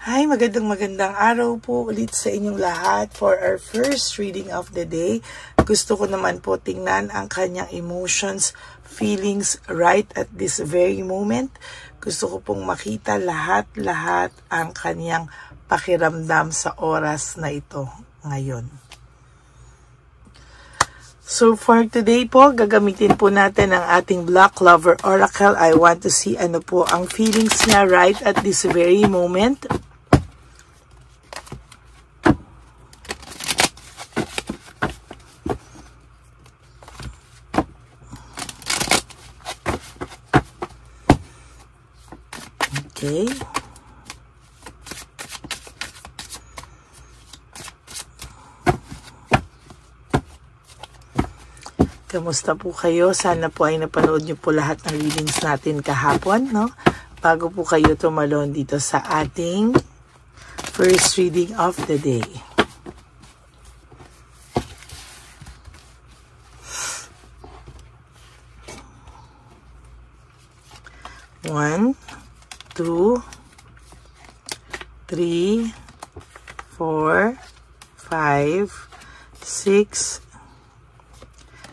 Hi, magandang araw po ulit sa inyong lahat for our first reading of the day. Gusto ko naman po tingnan ang kanyang emotions, feelings right at this very moment. Gusto ko pong makita lahat ang kanyang pakiramdam sa oras na ito ngayon. So for today po, gagamitin po natin ang ating Black Lover Oracle. I want to see ano po ang feelings niya right at this very moment. Okay. Kamusta po kayo? Sana po ay napanood niyo po lahat ng readings natin kahapon, no? Bago po kayo tumalon dito sa ating first reading of the day. One, 2, 3, 4, 5, 6,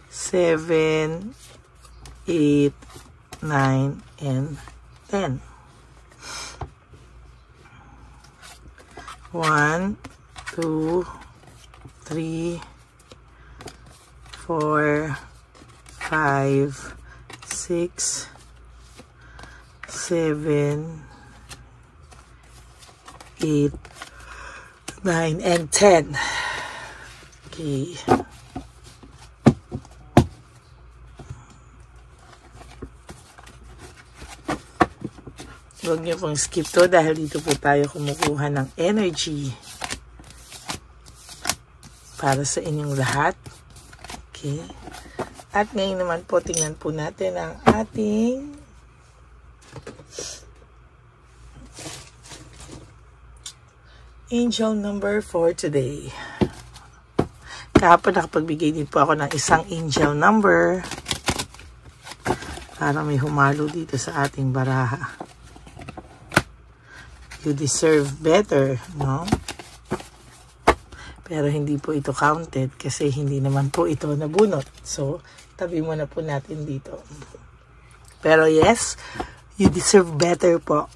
7, 8, 9, and 10. 1, 2, 3, 4, 5, 6, 7, 8, 9, and 10. Okay. Huwag niyo pong skip to dahil dito po tayo kumukuha ng energy para sa inyong lahat. Okay. At ngayon naman po, tingnan po natin ang ating angel number for today. Kahapon nakapagbigay din po ako ng isang angel number para may humalo dito sa ating baraha. You deserve better, no? Pero hindi po ito counted kasi hindi naman po ito nabunot. So, tabi muna po natin dito. Pero yes, you deserve better po.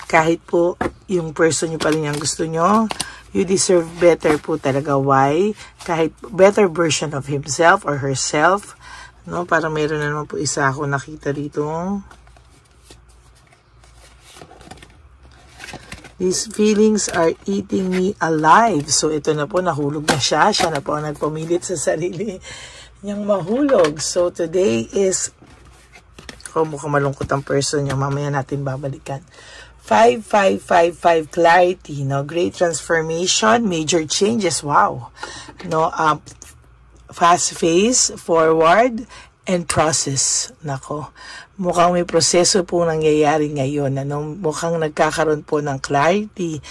Kahit po yung person nyo pa rin yung gusto nyo, you deserve better po talaga. Why? Kahit better version of himself or herself, no? Para mayroon na naman po isa ako nakita dito. These feelings are eating me alive. So, ito na po, nahulog na siya. Siya na po ang nagpumilit sa sarili niyang mahulog. So, today is, mukhang malungkot ang person niya. Mamaya natin babalikan. 5555 clarity, no? Great transformation, major changes. Wow. No, fast phase, forward, and process. Nako. Mukhang may proseso po nangyayari ngayon. Mukhang nagkakaroon po ng clarity.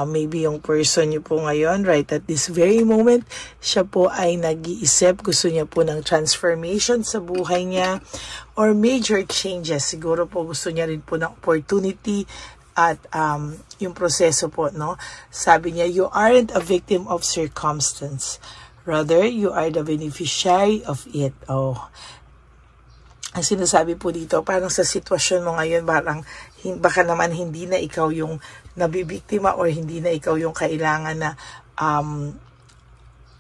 Maybe yung person niyo po ngayon, right at this very moment, siya po ay nag-iisip. Gusto niya po ng transformation sa buhay niya or major changes. Siguro po gusto niya rin po ng opportunity at yung proseso po, no? Sabi niya, you aren't a victim of circumstance. Rather, you are the beneficiary of it. Oh, ang sinasabi po dito, parang sa sitwasyon mo ngayon, parang baka naman hindi na ikaw yung nabibiktima or hindi na ikaw yung kailangan na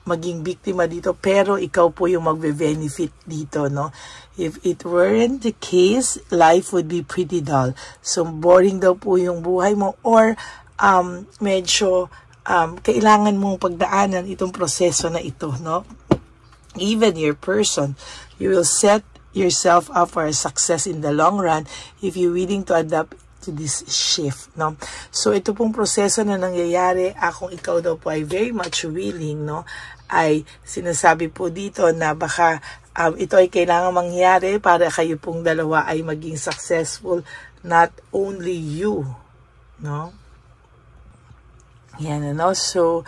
maging biktima dito, pero ikaw po yung magbe-benefit dito, no? If it weren't the case, life would be pretty dull. So, boring daw po yung buhay mo or medyo kailangan mong pagdaanan itong proseso na ito, no? Even your person, you will set yourself up for a success in the long run if you're willing to adapt to this shift, no? So, ito pong proseso na nangyayari, kung ikaw daw po ay very much willing, no? Ay sinasabi po dito na baka ito ay kailangan mangyari para kayo pong dalawa ay maging successful, not only you, no? Yan, no? So,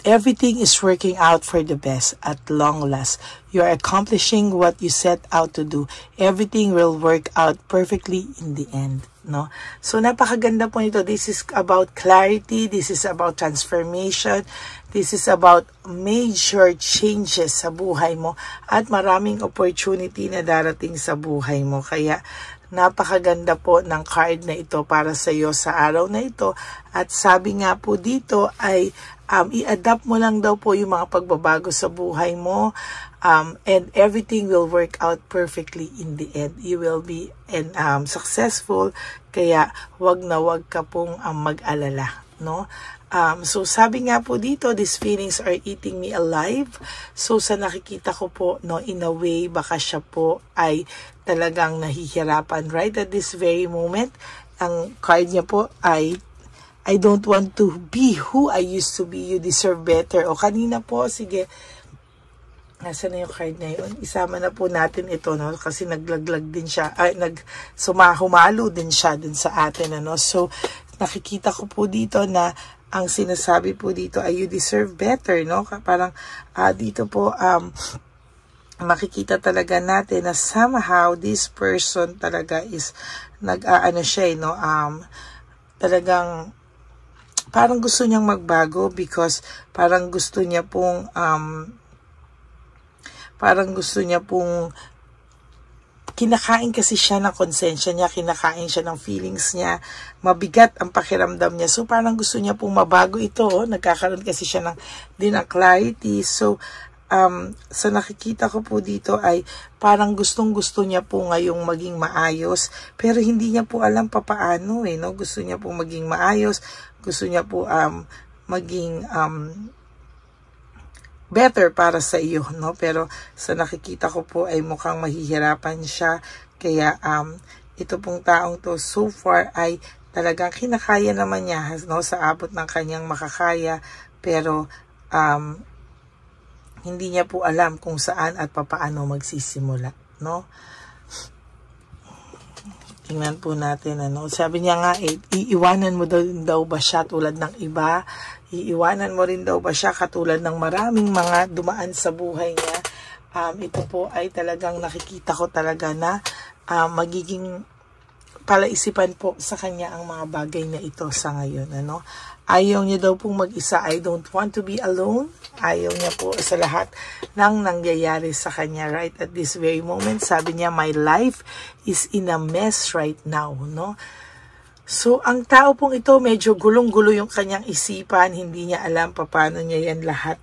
everything is working out for the best at long last. You are accomplishing what you set out to do. Everything will work out perfectly in the end. no? So napakaganda po nito. This is about clarity, this is about transformation, this is about major changes sa buhay mo at maraming opportunity na darating sa buhay mo. Kaya napakaganda po ng card na ito para sa iyo sa araw na ito. At sabi nga po dito ay i-adapt mo lang daw po yung mga pagbabago sa buhay mo. And everything will work out perfectly in the end. You will be successful, kaya wag na wag ka pong mag-alala, no? So sabi nga po dito, these feelings are eating me alive. So sa nakikita ko po, no, in a way, baka siya po ay talagang nahihirapan right at this very moment. Ang card niya po ay, I don't want to be who I used to be. You deserve better. O kanina po, sige, nasa na yung card na yun? Isama na po natin ito, no? Kasi naglaglag din siya, humalo din siya dun sa atin, ano? So, nakikita ko po dito na ang sinasabi po dito ay you deserve better, no? Parang dito po, makikita talaga natin na somehow this person talaga is siya, no? Talagang parang gusto niyang magbago because parang gusto niya pong kinakain kasi siya ng konsensya niya, kinakain siya ng feelings niya, mabigat ang pakiramdam niya. So parang gusto niya pong mabago ito, nagkakaroon kasi siya ng clarity. So sa nakikita ko po dito ay parang gustong-gusto niya po ngayong maging maayos, pero hindi niya po alam papaano, no? Gusto niya po maging maayos, gusto niya po maging better para sa iyo, no? Pero sa nakikita ko po ay mukhang mahihirapan siya. Kaya ito pong taong to so far ay talagang kinakaya naman niya, no? Sa abot ng kanyang makakaya, pero hindi niya po alam kung saan at papaano magsisimula, no? Tingnan po natin, ano. Sabi niya nga, iiwanan mo daw ba siya tulad ng iba? Iiwanan mo rin daw ba siya katulad ng maraming mga dumaan sa buhay niya? Ito po ay talagang nakikita ko talaga na magiging palaisipan po sa kanya ang mga bagay na ito sa ngayon, ano. Ayaw niya daw pong mag-isa. I don't want to be alone. Ayaw niya po sa lahat ng nangyayari sa kanya right at this very moment. Sabi niya, my life is in a mess right now, no? So, ang tao pong ito, medyo gulong-gulo yung kanyang isipan. Hindi niya alam paano niya yan lahat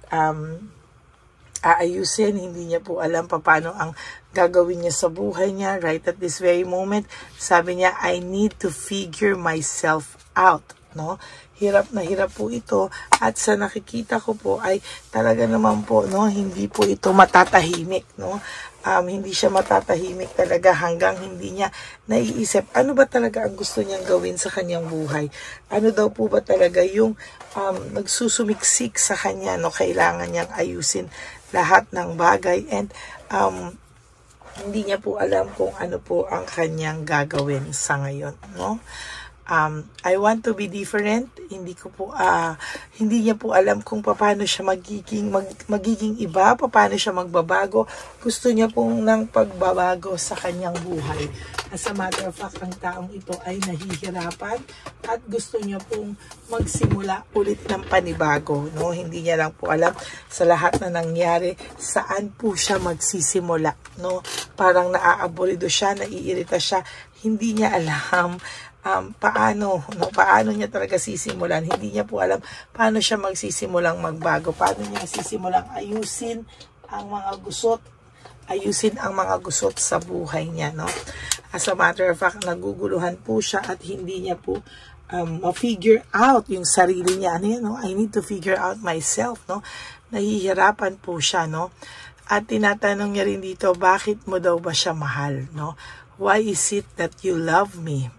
aayusin. Hindi niya po alam paano ang gagawin niya sa buhay niya right at this very moment. Sabi niya, I need to figure myself out, no? Hirap na hirap po ito, at sa nakikita ko po ay talaga naman po, no, hindi po ito matatahimik, no? Hindi siya matatahimik talaga hanggang hindi niya naiisip ano ba talaga ang gusto niyang gawin sa kanyang buhay. Ano daw po ba talaga yung nagsusumiksik sa kanya, no? Kailangan niyang ayusin lahat ng bagay, and hindi niya po alam kung ano po ang kanyang gagawin sa ngayon, no? I want to be different. Hindi niya po alam kung paano siya magiging iba, paano siya magbabago. Gusto niya pong ng pagbabago sa kanyang buhay. As a matter of fact, ang taong ito ay nahihirapan at gusto niya pong magsimula ulit ng panibago, no? Hindi niya lang po alam sa lahat na nangyari saan po siya magsisimula, no? Parang naaabolido siya, naiirita siya, hindi niya alam paano niya talaga sisimulan. Hindi niya po alam paano siya magsisimulang magbago, paano niya sisimulang ayusin ang mga gusot sa buhay niya, no? As a matter of fact, naguguluhan po siya at hindi niya po ma-figure out yung sarili niya. Ano yan, no? I need to figure out myself, no? Nahihirapan po siya, no? At tinatanong niya rin dito, bakit mo daw ba siya mahal, no? Why is it that you love me?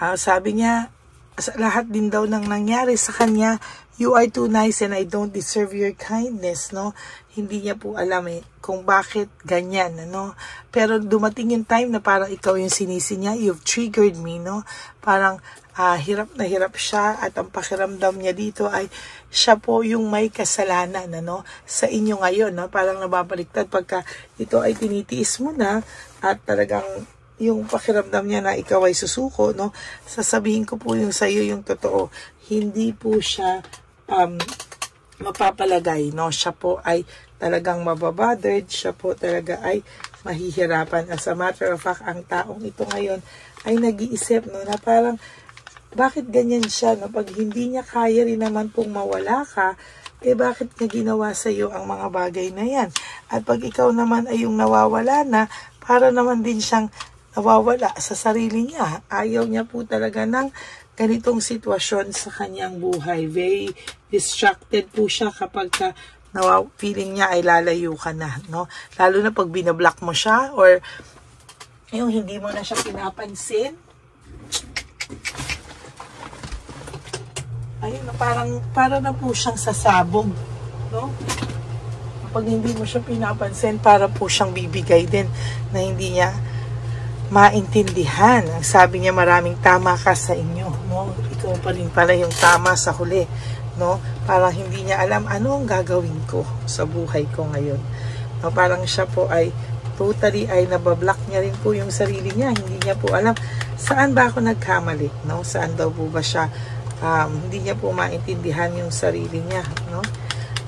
Sabi niya, sa lahat din daw ng nangyari sa kanya, you are too nice and I don't deserve your kindness, no? Hindi niya po alam kung bakit ganyan, no? Pero dumating yung time na parang ikaw yung sinisi niya, you've triggered me, no? Parang hirap na hirap siya, at ang pakiramdam niya dito ay siya po yung may kasalanan, ano, sa inyo ngayon, no? Parang nababaliktad pagka ito ay tinitiis mo na at talagang yung pakiramdam niya na ikaw ay susuko, no? Sasabihin ko po yung sa'yo yung totoo. Hindi po siya mapapalagay, no? Siya po ay talagang mababothered, siya po talaga ay mahihirapan. As a matter of fact, ang taong ito ngayon ay nag-iisip, no, na parang, bakit ganyan siya, no? Pag hindi niya kaya rin naman pong mawala ka, bakit niya ginawa sa iyo ang mga bagay na yan? At pag ikaw naman ay yung nawawala na, para naman din siyang nawawala sa sarili niya. Ayaw niya po talaga ng ganitong sitwasyon sa kanyang buhay. Very distracted po siya kapag feeling niya ay lalayo ka na, no? Lalo na pag binablock mo siya or yung hindi mo na siya pinapansin. Ayun, para na po siyang sasabog, no? Kapag hindi mo siya pinapansin, para po siyang bibigay din na hindi niya maintindihan. Ang sabi niya, maraming tama ka sa inyo, no? Ikaw pa rin pala yung tama sa huli, no? Parang hindi niya alam ano ang gagawin ko sa buhay ko ngayon. No? Parang siya po ay totally ay nabablock niya rin po yung sarili niya. Hindi niya po alam saan ba ako nagkamali, no? Saan daw po ba siya hindi niya po maintindihan yung sarili niya, no?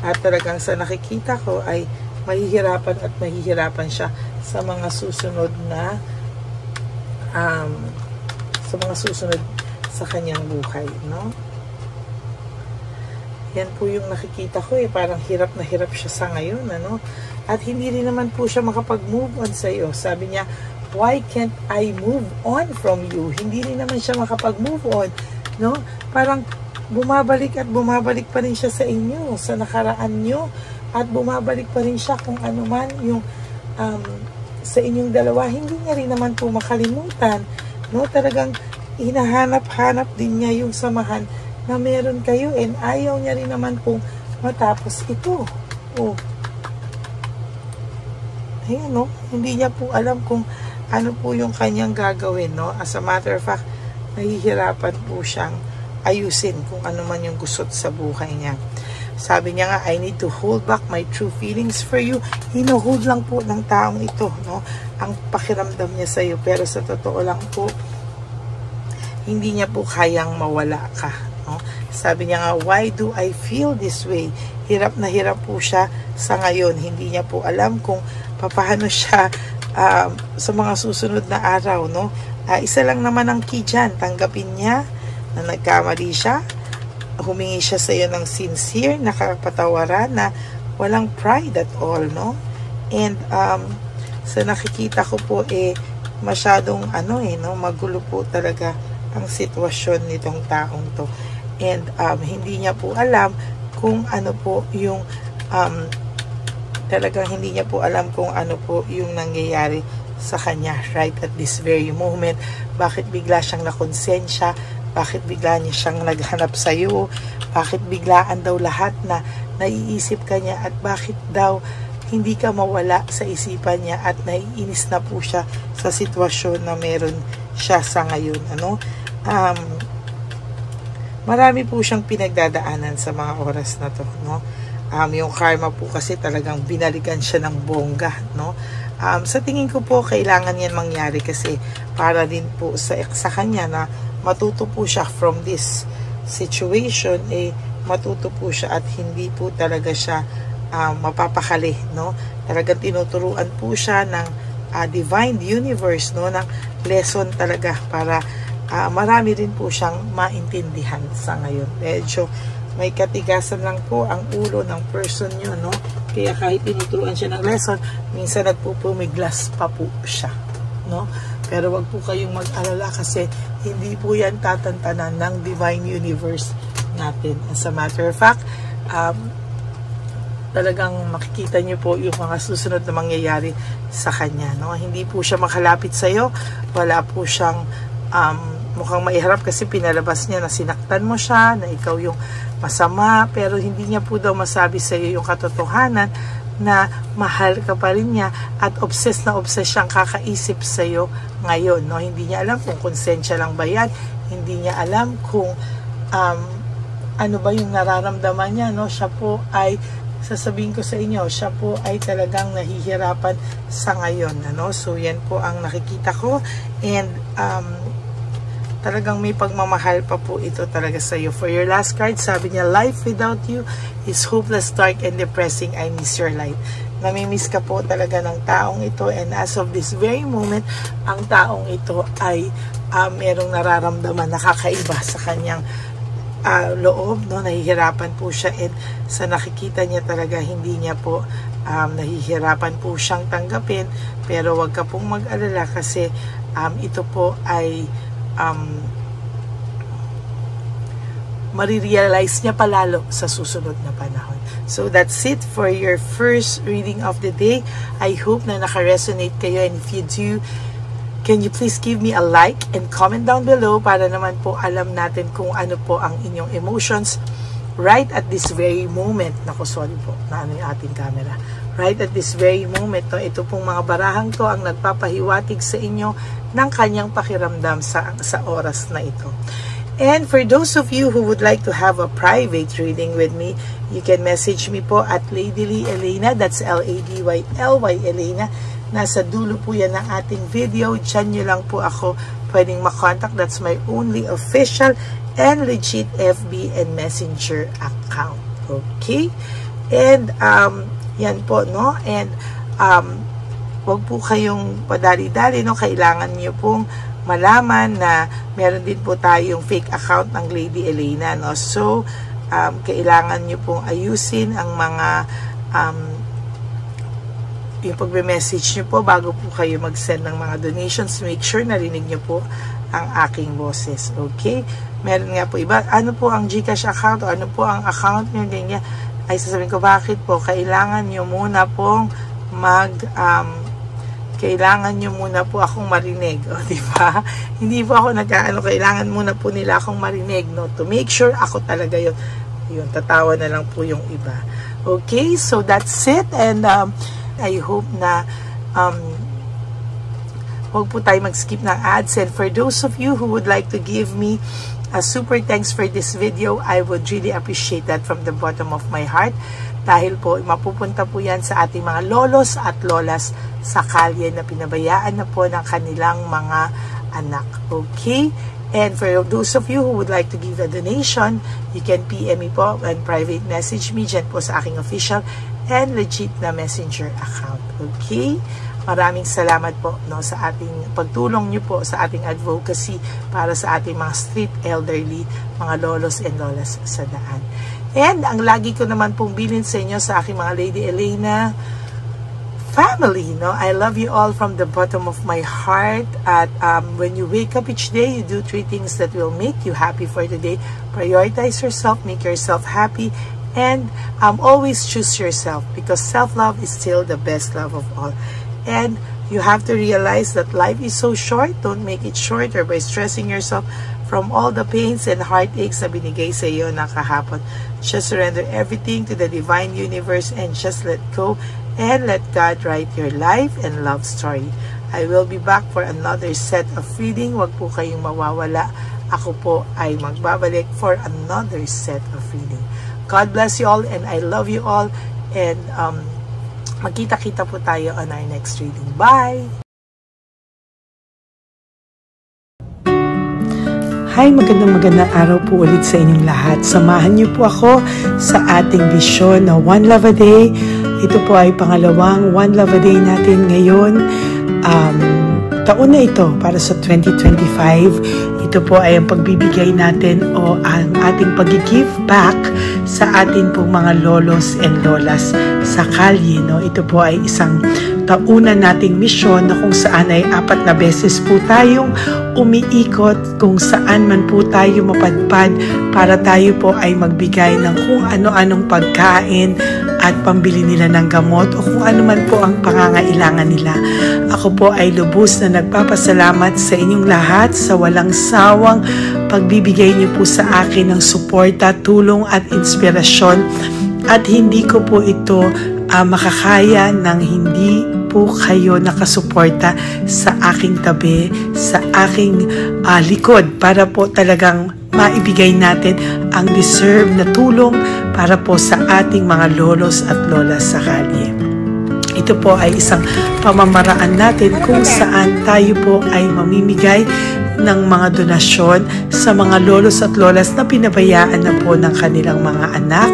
At talagang sa nakikita ko ay mahihirapan siya sa mga susunod na sa kanyang buhay, no? Yan po yung nakikita ko, parang hirap na hirap siya sa ngayon, ano? At hindi rin naman po siya makapag-move on sa iyo. Sabi niya, why can't I move on from you? Hindi rin naman siya makapag-move on, no? Parang bumabalik at bumabalik pa rin siya sa inyo, sa nakaraan nyo, at bumabalik pa rin siya kung ano man yung sa inyong dalawa. Hindi niya rin naman po makalimutan, no? Talagang hinahanap-hanap din niya yung samahan na meron kayo, and ayaw niya rin naman pong matapos ito. Oh. Ayan, no? Hindi niya po alam kung ano po yung kanyang gagawin, no? As a matter of fact, nahihirapan po siyang ayusin kung ano man yung gusto sa buhay niya. Sabi niya nga, I need to hold back my true feelings for you. Hinuhold lang po ng taong ito, no? Ang pakiramdam niya sa iyo, pero sa totoo lang po, hindi niya po kayang mawala ka, no? Sabi niya nga, why do I feel this way? Hirap na hirap po siya sa ngayon. Hindi niya po alam kung paano siya sa mga susunod na araw, no? Isa lang naman ang key dyan. Tanggapin niya na nagkamali siya, humingi siya sa iyo ng sincere na kapatawaran na walang pride at all, no? And sa nakikita ko po masyadong no, magulo po talaga ang sitwasyon nitong taong to. And hindi niya po alam kung ano po yung talagang hindi niya po alam kung ano po yung nangyayari sa kanya right at this very moment. Bakit bigla siyang nakonsensya? Bakit bigla niya siyang naghanap sa iyo? Bakit biglaan daw lahat na naiisip ka niya? At bakit daw hindi ka mawala sa isipan niya at naiinis na po siya sa sitwasyon na meron siya sa ngayon? Ano? Marami po siyang pinagdadaanan sa mga oras na to, no? Yung karma po kasi talagang binalikan siya ng bongga, no? Sa tingin ko po, kailangan yan mangyari kasi para din po sa kanya na matuto po siya from this situation, matuto po siya at hindi po talaga siya mapapakali, no? Talagang tinuturuan po siya ng divine universe, no? Ng lesson talaga para marami rin po siyang maintindihan sa ngayon. Medyo may katigasan lang po ang ulo ng person nyo, no? Kaya kahit tinuturuan siya ng lesson, minsan nagpupumiglas pa po siya, no? Pero wag po kayong mag-alala kasi hindi po yan tatantanan ng divine universe natin. As a matter of fact, talagang makikita nyo po yung mga susunod na mangyayari sa kanya, no? Hindi po siya makalapit sa iyo, wala po siyang mukhang maiharap kasi pinalabas niya na sinaktan mo siya, na ikaw yung masama, pero hindi niya po daw masabi sa iyo yung katotohanan na mahal ka pa rin niya at obsessed na obsessed siyang kakaisip sa iyo ngayon, no? Hindi niya alam kung konsensya lang ba yan, hindi niya alam kung ano ba yung nararamdaman niya, no? Siya po ay sasabihin ko sa inyo, siya po ay talagang nahihirapan sa ngayon. Ano? So, yan po ang nakikita ko. And, talagang may pagmamahal pa po ito talaga sa iyo. For your last card, sabi niya, life without you is hopeless, dark, and depressing. I miss your light. Namimiss ka po talaga ng taong ito. And as of this very moment, ang taong ito ay merong nararamdaman nakakaiba sa kanyang loob, no? Nahihirapan po siya, and sa nakikita niya talaga hindi niya po nahihirapan po siyang tanggapin, pero wag ka pong mag-alala kasi ito po ay marirealize niya palalo sa susunod na panahon. So that's it for your first reading of the day. I hope na naka-resonate kayo, and if you do, can you please give me a like and comment down below para naman po alam natin kung ano po ang inyong emotions right at this very moment. Naku, sorry po, na ano yung ating camera. Right at this very moment, no, ito pong mga barahang to ang nagpapahiwatig sa inyo ng kanyang pakiramdam sa oras na ito. And for those of you who would like to have a private reading with me, you can message me po at Ladyly Elena, that's L-A-D-Y-L-Y Elena. Nasa dulo po yan ng ating video. Diyan nyo lang po ako pwedeng makontak. That's my only official and legit FB and Messenger account. Okay? And, yan po, no? And, wag po kayong padali-dali, no? Kailangan nyo pong malaman na meron din po tayong fake account ng Lady Elena, no? So, kailangan nyo pong ayusin ang mga, yung pagme-message nyo po bago po kayo mag-send ng mga donations. Make sure narinig nyo po ang aking boses. Okay? Meron nga po iba. Ano po ang GCash account? O ano po ang account nyo? Ganyan. Ay, sasabihin ko, bakit po? Kailangan nyo muna pong kailangan nyo muna po akong marinig. O, diba? Hindi po ako kailangan muna po nila akong marinig, no? To make sure ako talaga yun. Yun, tatawa na lang po yung iba. Okay? So, that's it. And, I hope na huwag po tayo mag-skip ng ads. And for those of you who would like to give me a super thanks for this video, I would really appreciate that from the bottom of my heart. Dahil po, mapupunta po yan sa ating mga lolos at lolas sa kalye na pinabayaan na po ng kanilang mga anak. Okay? And for those of you who would like to give a donation, you can PM me po and private message me dyan po sa aking official and legit na Messenger account. Okay? Maraming salamat po, no, sa ating pagtulong nyo po sa ating advocacy para sa ating mga street elderly, mga lolos and lolas sa daan. And ang lagi ko naman pong bilin sa inyo sa aking mga Lady Elena family, no, I love you all from the bottom of my heart. At when you wake up each day, you do 3 things that will make you happy for the day. Prioritize yourself, make yourself happy, and always choose yourself, because self-love is still the best love of all. And you have to realize that life is so short. Don't make it shorter by stressing yourself from all the pains and heartaches na binigay sa iyo na kahapon. Just surrender everything to the divine universe and just let go and let God write your life and love story. I will be back for another set of reading. Wag po kayong mawawala. Ako po ay magbabalik for another set of reading. God bless you all, and I love you all, and magkita-kita po tayo on our next reading. Bye! Hi, magandang araw po ulit sa inyong lahat. Samahan niyo po ako sa ating vision na One Love a Day. Ito po ay pangalawang One Love a Day natin ngayon. Taon na ito para sa 2025. Ito po ay ang pagbibigay natin o ang ating pag-give back sa atin pong mga lolos and lolas sa kalye. No? Ito po ay isang taunan nating misyon na kung saan ay 4 na beses po tayong umiikot kung saan man po tayo mapadpad para tayo po ay magbigay ng kung ano-anong pagkain at pambili nila ng gamot o kung ano man po ang pangangailangan nila. Ako po ay lubos na nagpapasalamat sa inyong lahat sa walang sawang pagbibigay niyo po sa akin ng suporta, tulong at inspirasyon, at hindi ko po ito makakaya nang hindi po kayo nakasuporta sa aking tabi, sa aking likod para po talagang maibigay natin ang deserve na tulong para po sa ating mga lolos at lolas sa kalye. Ito po ay isang pamamaraan natin kung saan tayo po ay mamimigay ng mga donasyon sa mga lolos at lolas na pinabayaan na po ng kanilang mga anak,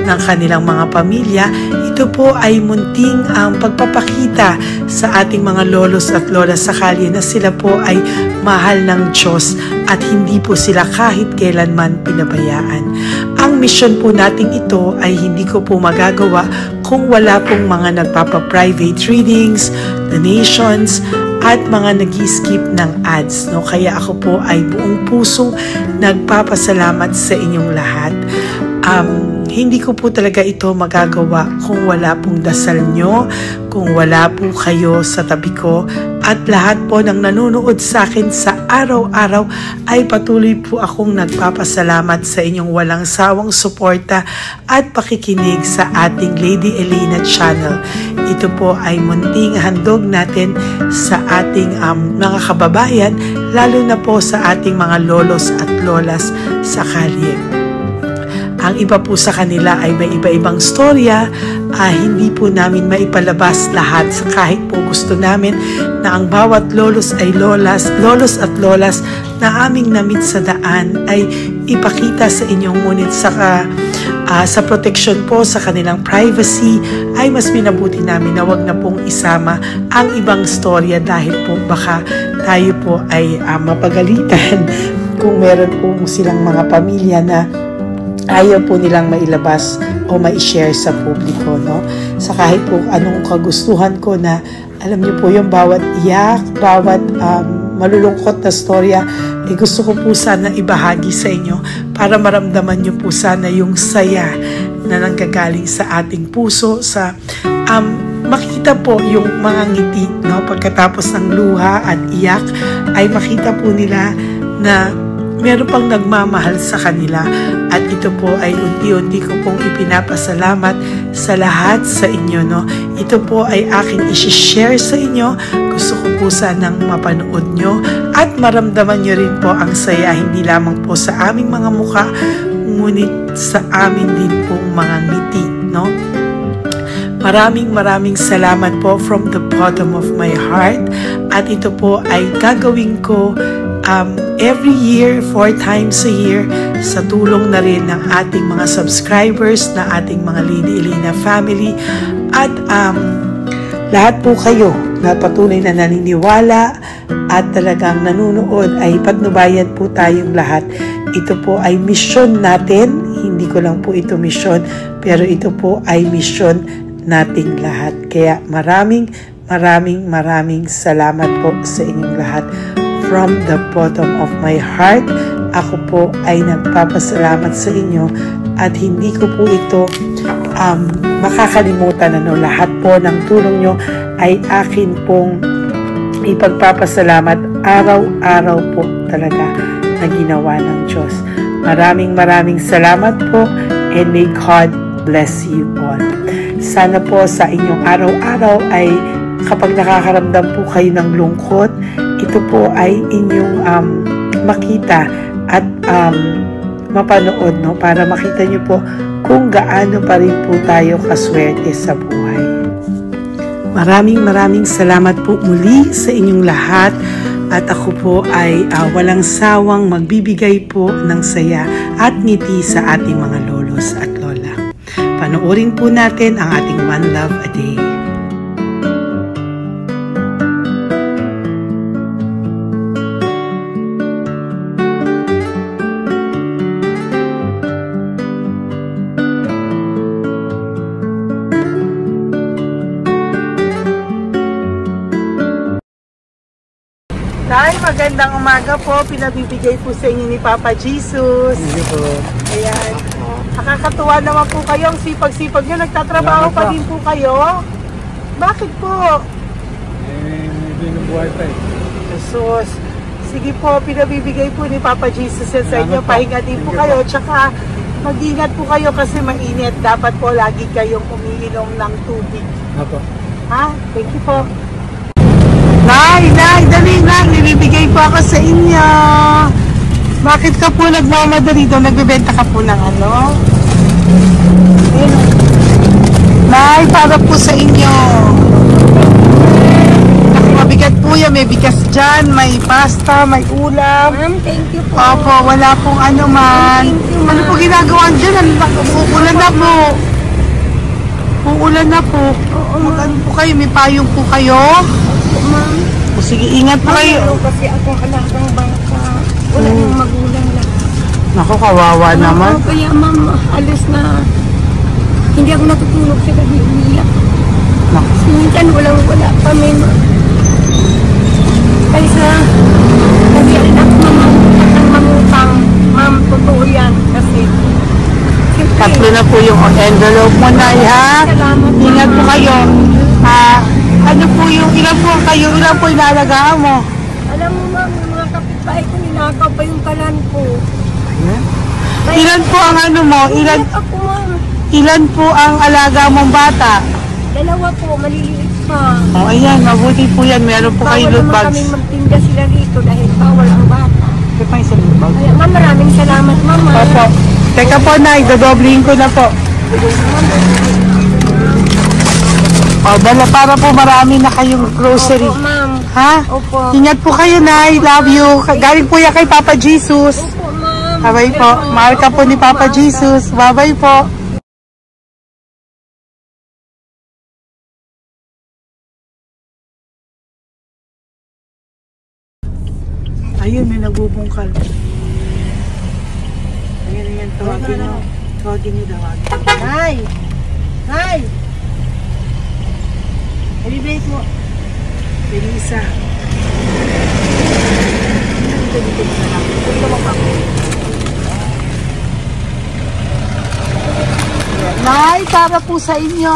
ng kanilang mga pamilya. Ito po ay munting ang pagpapakita sa ating mga lolos at lolas sa kalye na sila po ay mahal ng Diyos at hindi po sila kahit kailanman pinabayaan. Ang mission po natin ito ay hindi ko po magagawa kung wala pong mga nagpapa-private readings, donations, at mga nag-skip ng ads. No? Kaya ako po ay buong pusong nagpapasalamat sa inyong lahat. Hindi ko po talaga ito magagawa kung wala pong dasal nyo, kung wala po kayo sa tabi ko, at lahat po ng nanonood sa akin sa araw-araw ay patuloy po akong nagpapasalamat sa inyong walang sawang suporta at pakikinig sa ating Lady Elena channel. Ito po ay munting handog natin sa ating mga kababayan, lalo na po sa ating mga lolos at lolas sa kalye. Ang iba po sa kanila ay may iba-ibang storya, hindi po namin maipalabas lahat kahit po gusto namin na ang bawat lolos ay lolos at lolas na aming namit sa daan ay ipakita sa inyong, ngunit sa protection po sa kanilang privacy ay mas minabuti namin na wag na pong isama ang ibang storya dahil po baka tayo po ay mapagalitan kung meron po silang mga pamilya na ayaw po nilang mailabas o ma-share sa publiko, no? Sa kahit po anong kagustuhan ko na, alam niyo po yung bawat iyak, bawat malulungkot na storya, gusto ko po sana ibahagi sa inyo para maramdaman niyo po sana yung saya na nanggagaling sa ating puso, sa makita po yung mga ngiti, no? Pagkatapos ng luha at iyak ay makita po nila na meron pang nagmamahal sa kanila, at ito po ay unti-unti ko pong ipinapasalamat sa lahat sa inyo, no? Ito po ay aking isi-share sa inyo. Gusto ko po sanang mapanood nyo at maramdaman nyo rin po ang saya, hindi lamang po sa aming mga mukha, ngunit sa amin din pong mga ngiti, no? Maraming salamat po from the bottom of my heart, at ito po ay gagawin ko every year, 4 times a year, sa tulong na rin ng ating mga subscribers, na ating mga Lady Elena family, at lahat po kayo na patuloy na naniniwala at talagang nanunood, ay patnubayan po tayong lahat. Ito po ay mission natin, hindi ko lang po ito mission, pero ito po ay mission nating lahat. Kaya maraming salamat po sa inyong lahat. From the bottom of my heart, ako po ay nagpapasalamat sa inyo, at hindi ko po ito makakalimutan. Lahat po ng tulong nyo ay akin pong ipagpapasalamat araw-araw po talaga na ginawa ng Diyos. Maraming salamat po, and may God bless you all. Sana po sa inyong araw-araw ay kapag nakakaramdam po kayo ng lungkot, ito po ay inyong makita at mapanood, no? Para makita nyo po kung gaano pa rin po tayo kaswerte sa buhay. Maraming salamat po muli sa inyong lahat, at ako po ay walang sawang magbibigay po ng saya at ngiti sa ating mga lolos at lola. Panoorin po natin ang ating One Love a Day. Tay, magandang umaga po. Pinabibigay po sa inyo ni Papa Jesus. Hindi po. Ayan. Nakakatuwa naman po kayo. Ang sipag-sipag nyo. Nagtatrabaho pa din po kayo. Bakit po? Hindi ng buhay pa eh. Jesus. Sige po, pinabibigay po ni Papa Jesus yan sa inyo. Pahinga din po kayo. Tsaka mag-ingat po kayo kasi mainit. Dapat po lagi kayong umiinom ng tubig. Apo. Ha? Thank you po. Nay, dali na. Nilibigay po ako sa inyo. Bakit ka po nagmamadali daw? Nagbebenta ka po ng ano? Ayun. Nay, para po sa inyo. Mabigat po yan. May bigas dyan, may pasta, may ulam. Ma'am, thank you po. Opo, wala pong ano man. Thank you, Ano po ginagawa dyan? Uulan na po. Uulan na po. Mag-ano po kayo? May payong po kayo? Opo, ma'am. O sige, ingat po kayo. Meron kasi akong alagang bangka. Wala yung magulang na. Naku, kawawa naman. Kaya ma'am, alis na. Hindi ako natutulog sa gabi. Umiyak. Naku. Minsan wala kami. Kaysa, kasi anak ma'am, ang mamutang. Ma'am, totoo yan. Kasi, Tatlo na po yung envelope mo, Nay, ha? Salamat, Ingat po ma'am. kayo. Ano po yung, ilan po kayo, ilan po inalagaan mo? Alam mo ma'am, yung mga kapitbahay ko, ninakaw pa yung kalan ko. Ilan po ang ano mo? Ilan ako ma'am? Ilan po ang alaga mong bata? Dalawa po, maliliit pa. O, ayan, mabuti po yan. Meron po kayo loot Bawal naman bags. kaming magtinda sila rito dahil bawal ang bata. Ito pa yung sa loot bag. Kaya ma'am, maraming salamat ma'am. Opo. Teka po, Nay, dodoblihin ko na po. O, dala para po marami na kayong grocery. Opo ma'am. Ha? Opo. Ingat po kayo, Nay. Love you. Galing po yan kay Papa Jesus. Opo ma'am. Bye-bye po. Mahal ka po ni Papa Jesus. Bye-bye po. Ayun, may nagbubungkal. Ayan, tawagin niyo. Tawagin niyo, tawagin. Nay! Nay! Elevate mo. Elisa. Nay, para po sa inyo.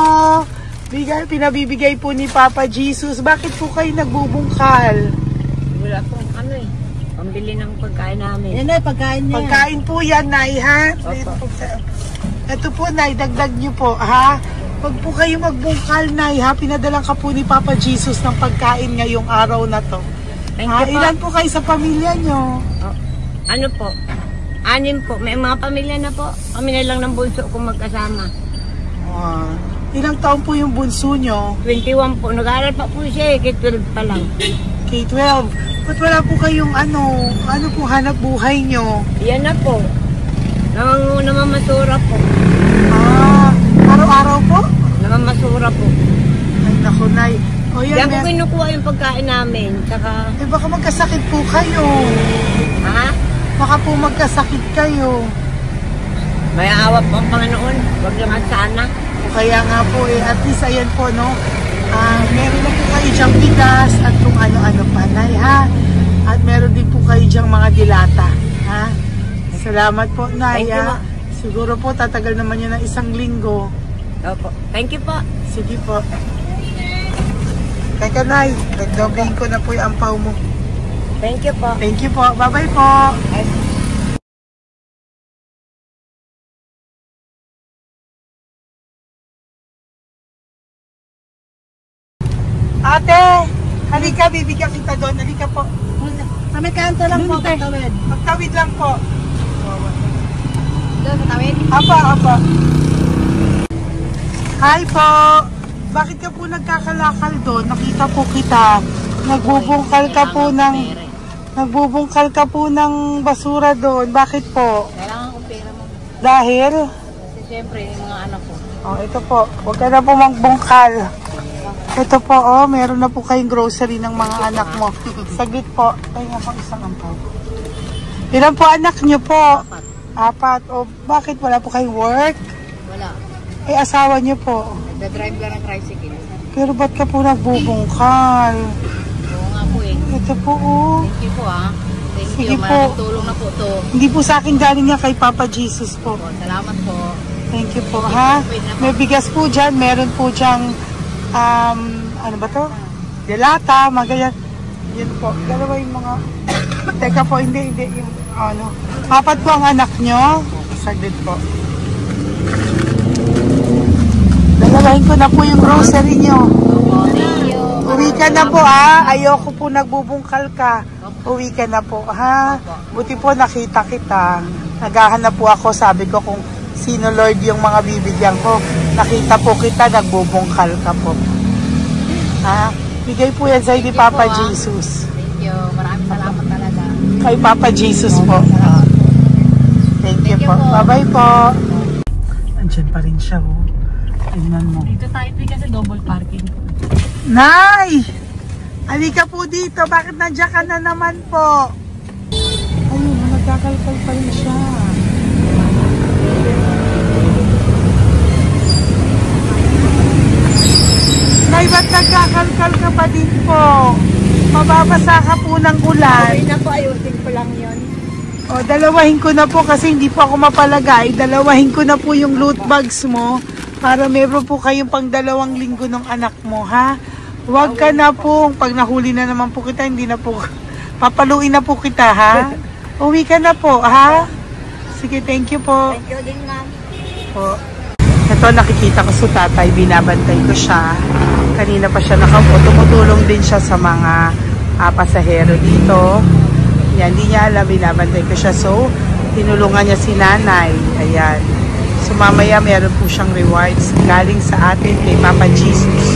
Pinabibigay po ni Papa Jesus. Bakit po kayo nagbubungkal? Wala pong ano eh. Pambili ng pagkain namin. Yan na, pagkain niya. Pagkain po yan, Nay, ha? Ito po, Nay, dagdag niyo po, ha? Pag po kayo magbungkal, Nay, ha? Pinadalang ka po ni Papa Jesus ng pagkain ngayong araw na to. Thank Ha? you po. Ilan po kayo sa pamilya nyo? Oh, ano po? 6 po. May mga pamilya na po. Kami na lang ng bunso kung magkasama. Ilang taon po yung bunso nyo? 21 po. Nag-aaral pa po siya eh. K-12 pa lang. K-12. Ba't wala po kayong ano po hanap buhay nyo? Yan na po. Namamasura po. Araw-araw po? Namamasura po. Ay, naku, Nay. O yan, Diyan po kinukuha yung pagkain namin. Tsaka, baka magkasakit po kayo. ha? Baka po magkasakit kayo. May awa po ang Panginoon. Huwag naman sana. O kaya nga po at least ayan po, no? Meron na po kayo diyang bigas at kung ano-ano pa, Nay, ha? At meron din po kayo diyang mga dilata, ha? Salamat po, Nay, Thank you, ha? Ma. Siguro po tatagal naman yun ng 1 linggo. Opo. Thank you po. Sige po. Teka, Nay, nagdobling ko na po yung ampaw mo. Thank you po. Thank you po. Bye-bye po. Ate, halika, bibigyan kita doon. Halika po. Sa may kanto lang po, Doon, te. patawid. Magtawid lang po. Doon, patawid. Apa. Hi po. Bakit ka po nagkakalakal doon? Nakita po kita. Nagbubungkal ka po ng basura doon. Bakit po? Kailangan ko pera mo. Dahil? Kasi siyempre, yung mga anak ko. Oh, ito po. Huwag ka na po magbungkal. Ito po, oh, meron na po kayong grocery ng mga anak mo. Saglit po. Ay, nga po isang ampaw. Ilan po anak nyo po? 4. O, bakit wala po kayong work? Wala. Ay, asawa nyo po. Nagda-drive lang ng tricycle. Pero ba't ka po nagbubungkal? Oo nga po eh. Ito po, oh. Thank you po ah. Thank Sige you. po. Malaking tulong na po to. Hindi po sa akin galing niya kay Papa Jesus po. Po, salamat po. Thank you po, ha? May bigas po dyan. Meron po dyang, ano ba to? Delata, magayan. Yan po. Dalawa yung mga... Teka po, hindi. Yung, ano. 4 po ang anak nyo. Saglit po. Dalawahin ko na po yung grocery nyo. Opo, thank you. Uwi ka na po, ha? Ayoko po nagbubungkal ka. Uwi ka na po, ha? Buti po nakita kita. Naghahanap po ako, sabi ko kung sino Lord yung mga bibigyan ko. Nakita po kita, nagbubungkal ka po. Ha? Bigay po yan sa'yo ni Papa Jesus. Thank you. Maraming salamat talaga. Kay Papa Jesus po. Thank you po. Bye-bye po. Andyan pa rin siya, oh. Tingnan mo. Dito tayo kasi double parking. Nay! Halika po dito. Bakit nandiyan ka na naman po? Ayun, nagkakalkal pa rin siya. Nay, ba't nagkakalkal ka pa din po? Mababasa ka po ng ulan. Okay na po, ayusin ko lang yun. O, dalawahin ko na po kasi hindi po ako mapalagay. Dalawahin ko na po yung loot bags mo para meron po kayong pang 2 linggo ng anak mo, ha? Huwag ka na po. Pag nahuli na naman po kita, hindi na po. Papaluin na po kita, ha? Uwi ka na po, ha? Sige, thank you po. Thank you din, ma'am. Po. Ito, nakikita ko sa tatay. Binabantay ko siya. Kanina pa siya nakaupo. Tumutulong din siya sa mga pasahero dito. Yan, hindi niya alam. Binabantay ko siya. So, tinulungan niya si nanay. Ayan. So mamaya meron po siyang rewards galing sa atin kay Papa Jesus.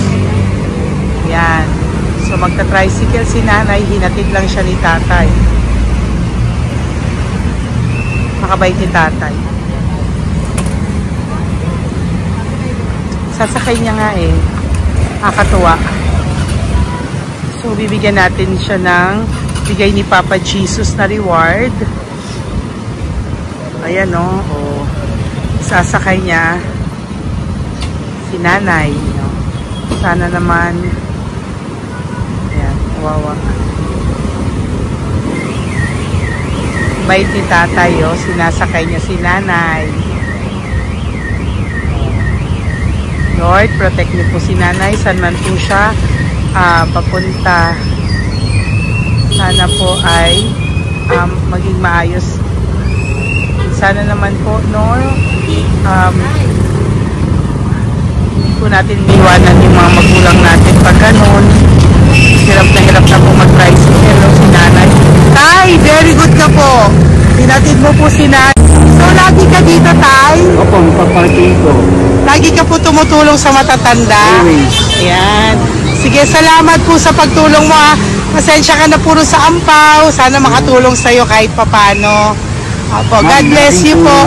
Yan. So magta-tricycle si nanay, hinatid lang siya ni tatay. Makabait ni tatay. Sasakay niya nga eh. Nakakatuwa. So bibigyan natin siya ng bigay ni Papa Jesus na reward. Ayan o. Oh. Sasakay niya si nanay. No? Sana naman ayan, kawawa. Bait ni tatay, oh. Sinasakay niya si nanay. Lord, protect niyo po si nanay. Saan man po siya papunta. Sana po ay maging maayos. Sana naman po, no? Hindi po natin iwanan yung mga magulang natin pag ganun. Hirap na po mag-tricycle, no? Si nanay. Tay, very good ka po. Pinatid mo po si nanay. So, lagi ka dito, tay? Opo, paparking ko. Lagi ka po tumutulong sa matatanda? Always. Ayan. Sige, salamat po sa pagtulong mo, ha. Pasensya ka na puro sa ampaw. Sana makatulong sa'yo kahit papano. Opo, God bless you po.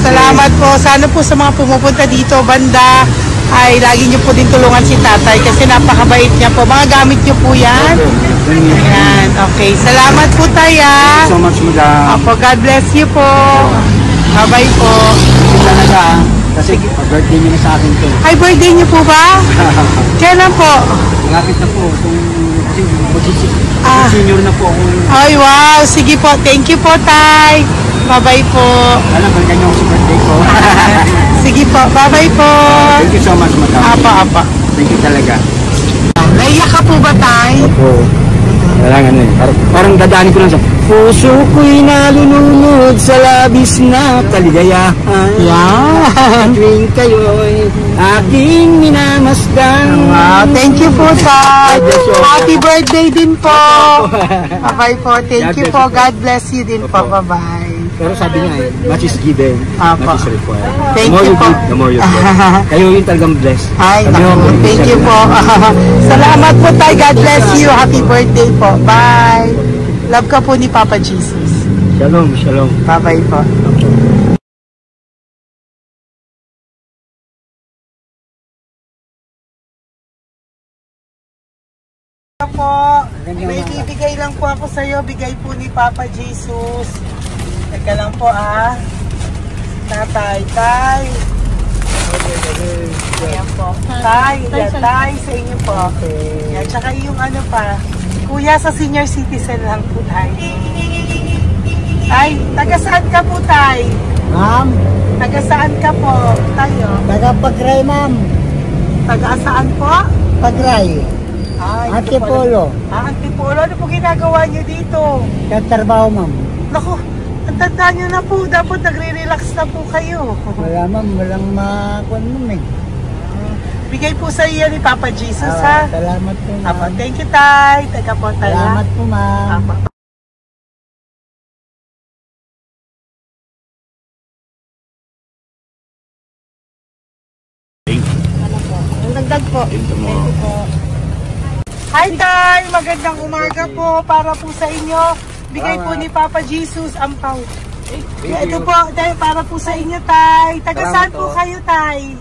Salamat po. Sana po sa mga pumupunta dito, banda, ay lagi niyo po din tulungan si tatay kasi napakabait niya po. Mga gamit niyo po yan. Ayan, okay. Salamat po tayo. Thank you so much, madam. Opo, God bless you po. Bye-bye po. Talaga, kasi birthday niyo na sa akin to. Ay, birthday niyo po ba? Kailan po? Malapit na po. Senior na po ako. Ay, wow. Sige po. Thank you po, tay. Bye-bye po. Alam, balikan niyo ako sa birthday ko. Sige po. Bye-bye po. Thank you so much, madam. Apa. Thank you talaga. Naiyak ka po ba, tay? Opo. Kailangan eh. Parang dadaanin ko lang sa puso ko'y nalulunod sa labis na kaligayahan. Yan. Tuwing kayo'y aking minamasdan. Wow, thank you po, tay. Happy birthday din po. Bye-bye po. Thank you po. God bless you din po. Bye-bye. Pero sabi nga eh, much is given, Apo. much is required. Thank The more you you po. give, the more you get. Kayo yung talagang blessed. Ay, Sabi naku, mo, thank you po. Salamat po, tay. God bless you. Happy birthday po. Bye. Love ka po ni Papa Jesus. Shalom, shalom. Bye-bye po. Po, may bibigay lang po ako sa iyo, bigay po ni Papa Jesus. Teka lang po Tatay, tay. Ayan po. Tay, sa inyo po. Okay. Yan, tsaka yung ano pa, kuya sa senior citizen lang po tayo. Tay, taga saan ka po, tay? Ma'am, Taga saan ka po, tayo? taga-Pagray, ma'am. Taga saan po? Pagray. Ay, Antipolo. Antipolo, ano po ginagawa niyo dito? Katrabaho, ma'am. Naku, ang tanda nyo na po. Dapat nagre-relax na po kayo. Wala, ma'am. Walang makuan, ma'am eh. Bigay po sa iyo ni Papa Jesus, ha? Salamat po, ma'am. Apo, thank you, Tay. Teka po, Tay. Salamat po, ma'am. Apo. Ang dagdag po. Hi, Tay! Magandang umaga po para po sa inyo. Bigay po ni Papa Jesus ang pau. Ito po, Tay, para po sa inyo, Tay. Taga saan po kayo, Tay?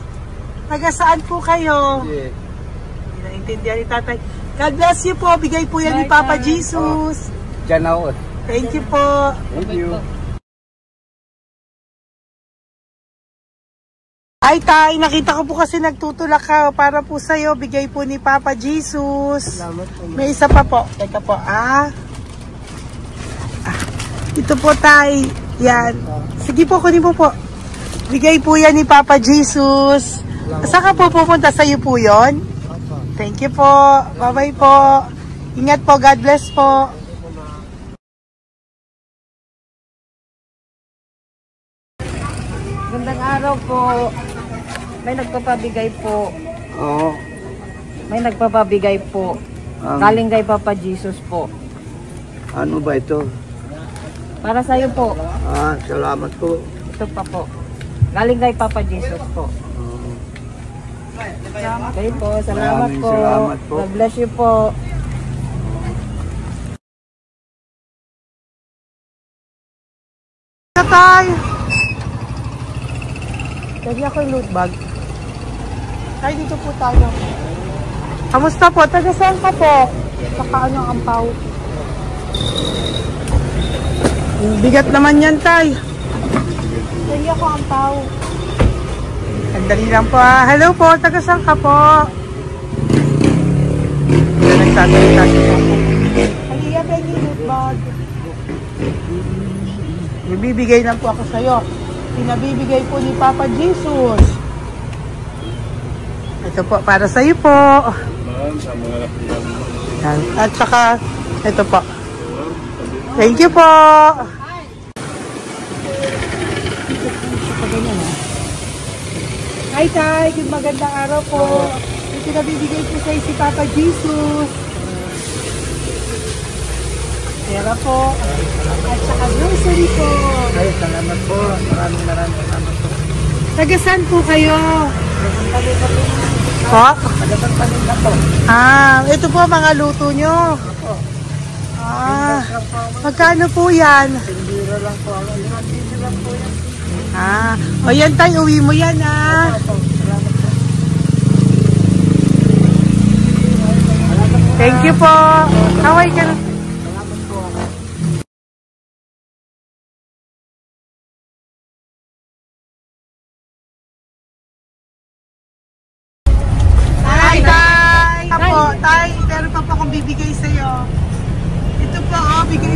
Taga saan po kayo? Hindi naintindihan ni Tatay. God bless you po. Bigay po yan ni Papa Jesus. Diyan ako. Thank you po. Thank you. Ay, Tay, nakita ko po kasi nagtutulak ka para po sa'yo. Bigay po ni Papa Jesus. Salamat po, ma'am. May isa pa po. Teka po, ito po, Tay. Yan. Sige po, kunin mo po. Bigay po yan ni Papa Jesus. Saan ka po pupunta? Sa'yo po yun? Thank you po. Bye-bye po. Ingat po. God bless po. Gandang araw po. May nagpapabigay po. Oo. May nagpapabigay po. Galing kay Papa Jesus po. Ano ba ito? Para sa'yo po. Salamat po. Ito pa po. Galing kay Papa Jesus po. Okay po. Salamat Maraming po. salamat po. God bless you po. Tay! Lagi ako yung loot bag. Tay, dito po tayo. Kamusta po? Taga saan ka po? Saka ano ang ampaw? Bigat naman yan, Tay. Lagi ako ampaw. Sandali lang po, ha. Hello po, taga saan ka po? Yan, nagsasalita si Papa. Halika, tayo yung loot bag. Ibibigay lang po ako sa'yo. Pinabibigay po ni Papa Jesus. Ito po, para sa'yo po. Yan. At saka, ito po. Thank you po. Hi, Tay. Good magandang araw po. Ito nabibigay po sa'yo si Papa Jesus. Pera po. At saka grocery po. Ay, salamat po. Maraming salamat po. Taga saan po kayo? Po? Tagapagpalinda po. Ito po mga luto nyo. Magkano po yan? Biro lang po. Biro lang po yan. O yan tayo, uwi mo yan Thank you po. Kaway ka na. Tay, meron pa po akong bibigay sa'yo. Ito po, bigay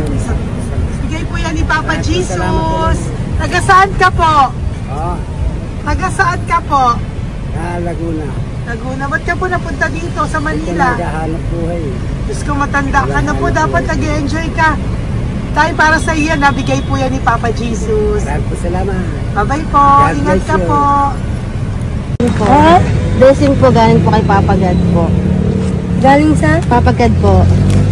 po yan ni Papa Jesus. Taga saan ka po? Taga saan ka po? Laguna. Laguna. Ba't ka po napunta dito sa Manila? Naghahanap buhay. Diyos ko, matanda ka na po. Dapat nag-enjoy ka. Tay, para sa iyo, nabigay po yan ni Papa Jesus. Maraming po salamat. Bye-bye po. Ingat ka po. Blessing po galing po kay Papa God po. Galing sa? Papa God po.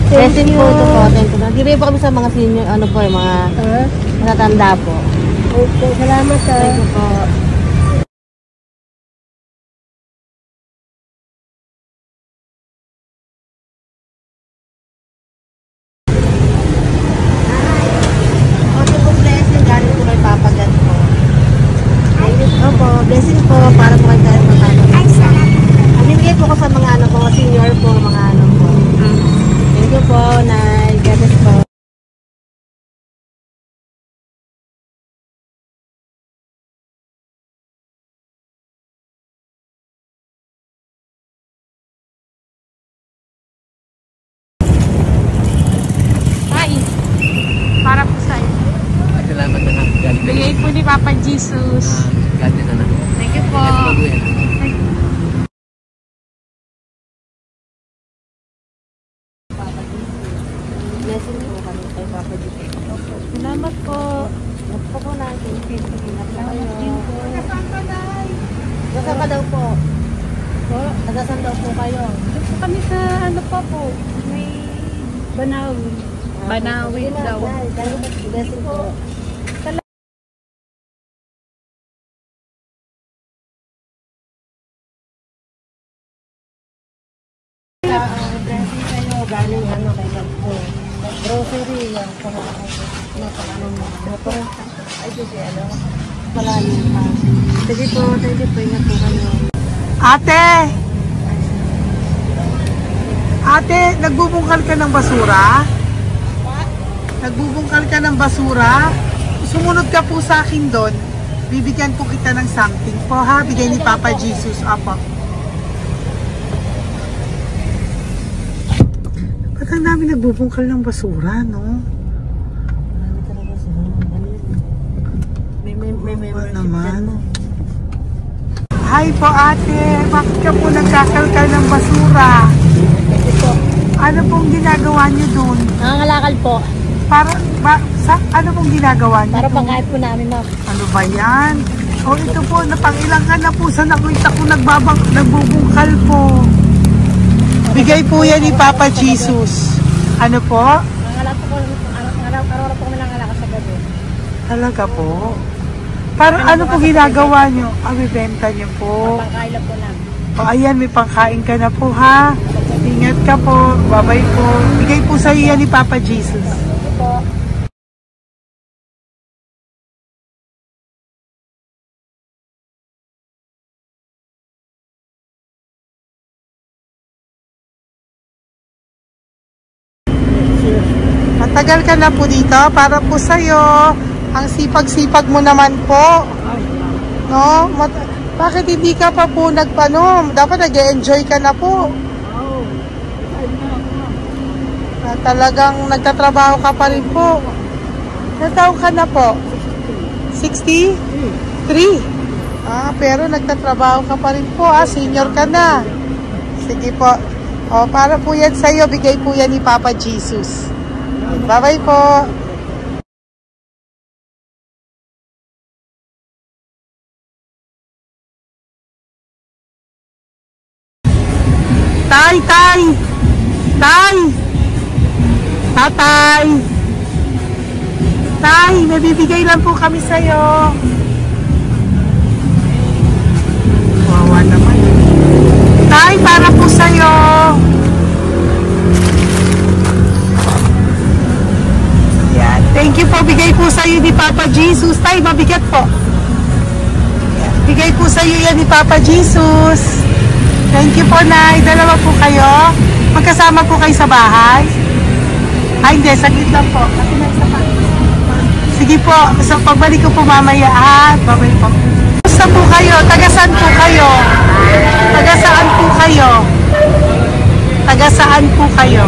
Blessing po ito po. Thank you. Nagdiray po kami sa mga senior, ano po, yung mga matatanda po. Okay, salamat ha. Thank you po. Okay po, blessing galing po kay Papa God po. Opo, blessing po para po kay God po. Namimigay po ko sa mga ano po, senior po, mga ano po. Thank you po, Nay. God bless po. Tay, para po sa iyo. Salamat na lang. Bigay po ni Papa Jesus. God bless na. Thank you po. Blessing po kami kay Papa Jesus. Salamat po. Opo po natin. Salamat din po. Saan ka, Nay? Basta ka daw po. Po, taga-saan daw po kayo? Dito kami sa ano pa po, may Banawi. Banawi daw. Blessing po. Blessing kayo, galing ano kay God po. Grocery, yung ay, sige, ano? Malalim pa. Sige po, thank you po, ingat po kayo. Ate, nagbubungkal ka ng basura? Nagbubungkal ka ng basura? Sumunod ka po sa akin doon. Bibigyan po kita ng something po ha. Bigay ni Papa Jesus. Apo. Ba't ang dami nagbubungkal ng basura, no? Marami talaga sila. May naman. Hi po ate. Bakit ka po nagkakalkal ng basura? Ano pong ginagawa niyo doon? Nangangalakal po. Ano pong ginagawa niyo? Para pangkahit po namin, ma'am. Ano ba yan? O ito po, napangilang ka na po sa nakita ko nagbubungkal po. Bigay po yan ni Papa Jesus. Ano po? Nangangalakal po araw-araw po kami nangangalakal sa gabi. Talaga po? Para ano po ginagawa niyo? Bibenta niyo po. Pangkain lang po namin. O ayan, may pangkain ka na po ha. Ingat ka po. Bye-bye po. Bigay po sa iyo yan ni Papa Jesus. Po. Matagal ka na po dito. Para po sa'yo. Ang sipag-sipag mo naman po. No? Bakit hindi ka pa po nagpanom? Dapat nag-enjoy ka na po. Talagang nagtatrabaho ka pa rin po. Ilang taon ka na po? 63? Pero nagtatrabaho ka pa rin po. Senior ka na. Sige po. Para po yan sa'yo. Bigay po yan ni Papa Jesus. Bye-bye po. Tay, may bibigay lang po kami sa'yo. Wawa naman. Tay, para po sa'yo. Yan. Thank you po. Bigay po sa'yo ni Papa Jesus. Tay, mabigat po. Bigay po sa'yo yan ni Papa Jesus. Thank you po, Nay. Dalawa po kayo. Magkasama po kayo sa bahay. Hindi. Saglit lang po. Sige po. So, pagbalik ko po mamaya. Babay po. Gusto po kayo? Taga-saan po kayo? Taga-saan po kayo? Taga-saan po kayo?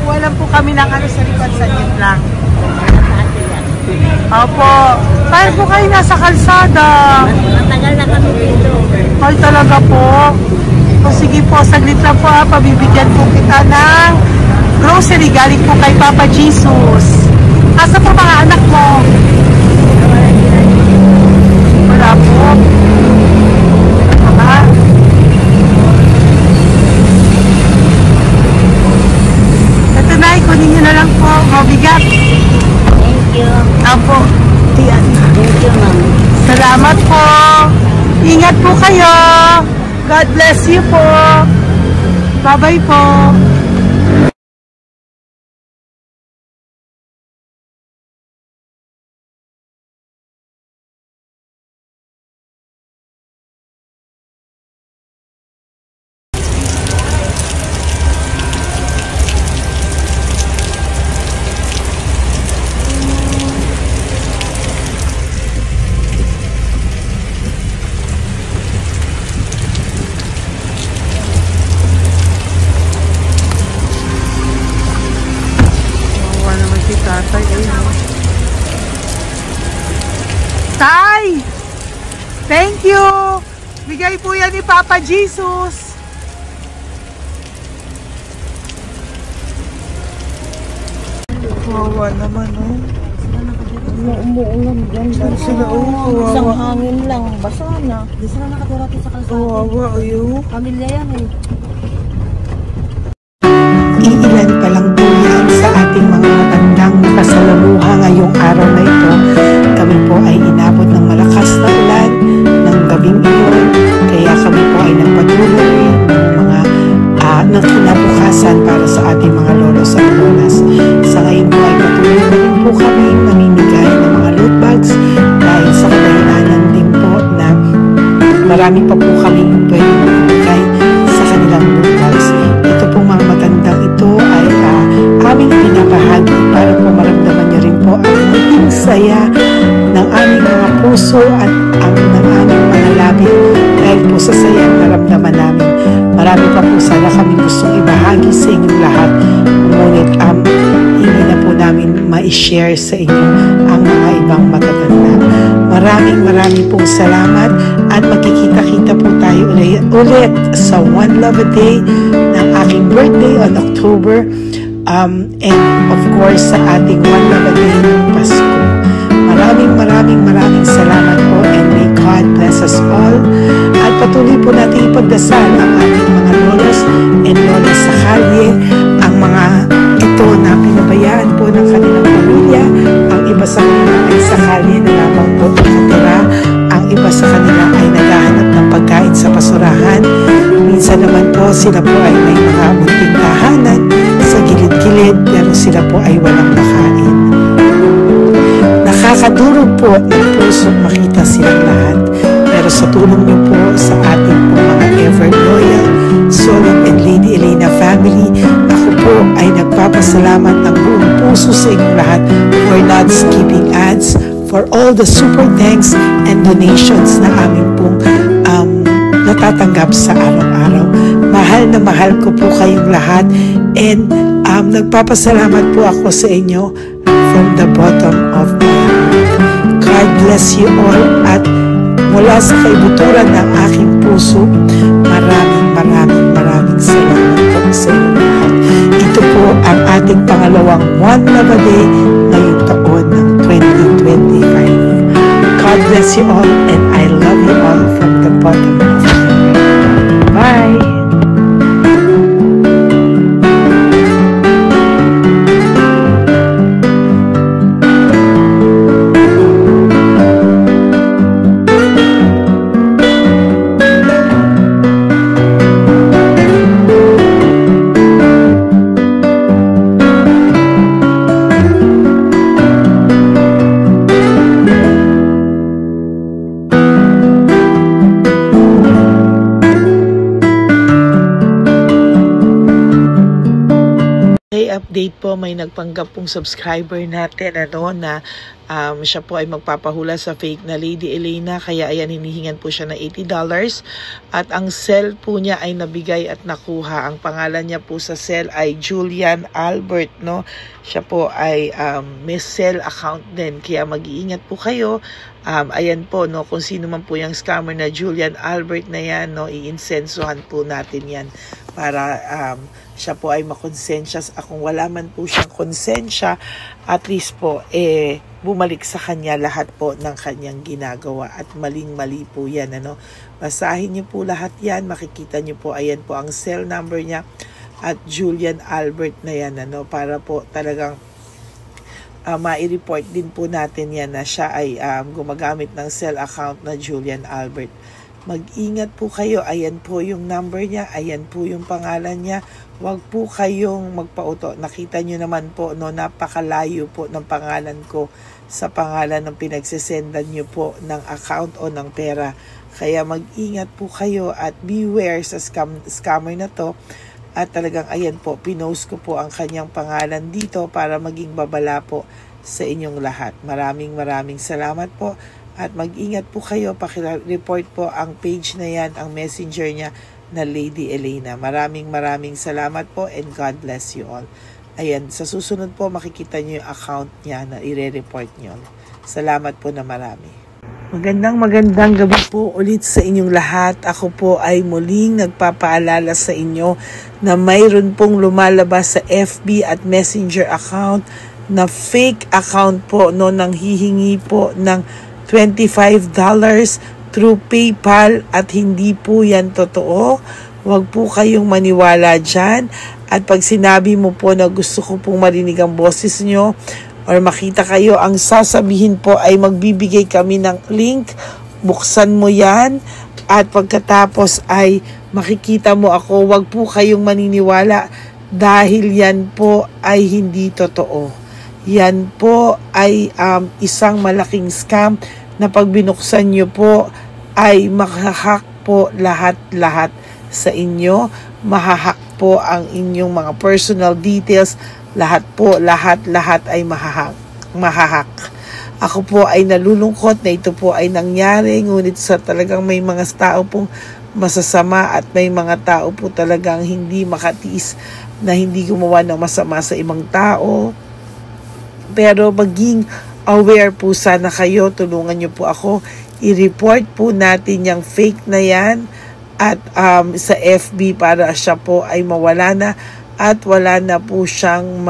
Wala po kami ng ano sa likod. Saglit lang. Opo. Tayo po kayo nasa kalsada. Matagal na kami dito. Ay, talaga po. O sige po, saglit lang po pabibigyan po kita ng grocery galing po kay Papa Jesus. Asa po mga anak mo? Wala po. Ito na, kunin nyo na lang po. Mabigat. Thank you. Apo. Yan. Thank you, ma'am. Salamat po. Ingat po kayo. God bless you po. Bye-bye po. Tay! Thank you! Bigay po yan ni Papa Jesus. Wawa naman, oh. umuulan dyan. Sila, Isang hangin lang, basa na. Di sila nakatira sa kalsada. Kawawa, ayo. Pamilya yan eh. Iilan pa lang po yan sa ating mga matandang nakasalamuha ngayong araw na ito. Kami po ay inabot ng malakas na ulan ng gabing iyon. Kaya kami po ay nagpatuloy ng mga ng kinabukasan para sa ating mga lolos at lolas. Sa ngayon po ay patuloy na rin po kami mamimigay ng mga loot bags dahil sa kadahilanan din po na marami pa po kami pwede mamimigay sa kanilang loot bags. Ito po mga matandang ito ay aming pinapahagi para po maramdaman niyo rin po ang maging saya ng aming mga puso at ang ng aming mga labi dahil po sa saya ang naramdaman namin. Marami pa po sana kami gustong ibahagi sa inyong lahat. Ngunit hindi na po namin ma-share sa inyo ang mga ibang matatanda. Maraming pong salamat at magkikita-kita po tayo ulit sa One Love a Day ng aking birthday on October and of course sa ating One Love a Day ng Pasko. Maraming salamat po and may God bless us all. At patuloy po natin ipagdasal ang ating mga lolos and lolas sa kalye, ang mga ito na pinabayaan po ng kanilang pamilya. Ang iba sa kanila ay sa kalye na lamang po nakatira. Ang iba sa kanila ay naghahanap ng pagkain sa basurahan. Minsan naman po sila po ay may mga munting tahanan sa gilid-gilid pero sila po ay walang makain. Nakakadurog po ng puso makita silang lahat. Pero sa tulong niyo po sa ating po mga ever loyal Solom and Lady Elena family, ako po ay nagpapasalamat ng buong puso sa inyong lahat for not skipping ads, for all the super thanks and donations na aming pong natatanggap sa araw-araw. Mahal ko po kayong lahat and nagpapasalamat po ako sa inyo from the bottom of my heart. God bless you all at mula sa kaibuturan ng aking puso, maraming salamat po sa inyo lahat. Ito po ang ating pangalawang One Love a Day ngayong taon ng 2025. God bless you all and I love you all from the bottom of my heart. Bye! Update po, may nagpanggap pong subscriber natin na siya po ay magpapahula sa fake na Lady Elena, kaya ayan hinihingan po siya ng $80 at ang cell po niya ay nabigay at nakuha. Ang pangalan niya po sa cell ay Julian Albert, no? Siya po ay may cell account din, kaya mag-iingat po kayo. Ayan po, no, kung sino man po yung scammer na Julian Albert na yan, no, iinsensuhan po natin yan para siya po ay makonsensya. Kung wala man po siyang konsensya, at least po bumalik sa kanya lahat po ng kanyang ginagawa at maling-mali po yan, ano. Basahin niyo po lahat yan, makikita niyo po, ayan po ang cell number niya at Julian Albert na yan, ano, para po talagang mai-report din po natin yan na siya ay gumagamit ng cell account na Julian Albert. Mag-ingat po kayo. Ayan po yung number niya. Ayan po yung pangalan niya. Huwag po kayong magpauto. Nakita nyo naman po, no, napakalayo po ng pangalan ko sa pangalan ng pinagsisendan nyo po ng account o ng pera. Kaya mag-ingat po kayo at beware sa scammer na to. At talagang ayan po, pinost ko po ang kanyang pangalan dito para maging babala po sa inyong lahat. Maraming salamat po. At mag-ingat po kayo, pakireport po ang page na yan, ang messenger niya na Lady Elena. Maraming salamat po and God bless you all. Ayan, sa susunod po makikita niyo yung account niya na i-report niyo. Salamat po na marami. Magandang gabi po ulit sa inyong lahat. Ako po ay muling nagpapaalala sa inyo na mayroon pong lumalabas sa FB at Messenger account na fake account po, no, nang hihingi po ng $25 through PayPal at hindi po yan totoo. Huwag po kayong maniwala dyan. At pag sinabi mo po na gusto ko pong marinig ang boses nyo or makita kayo, ang sasabihin po ay magbibigay kami ng link. Buksan mo yan at pagkatapos ay makikita mo ako. Huwag po kayong maniniwala dahil yan po ay hindi totoo. Yan po ay isang malaking scam na pag binuksan nyo po ay makahack po lahat-lahat sa inyo. Mahahack po ang inyong mga personal details. Lahat po, lahat ay mahahack. Ako po ay nalulungkot na ito po ay nangyari, ngunit sa talagang may mga tao pong masasama at may mga tao po talagang hindi makatiis na hindi gumawa ng masama sa ibang tao. Pero maging aware po sana kayo, tulungan nyo po ako, i-report po natin yung fake na yan at sa FB para siya po ay mawala na at wala na po siyang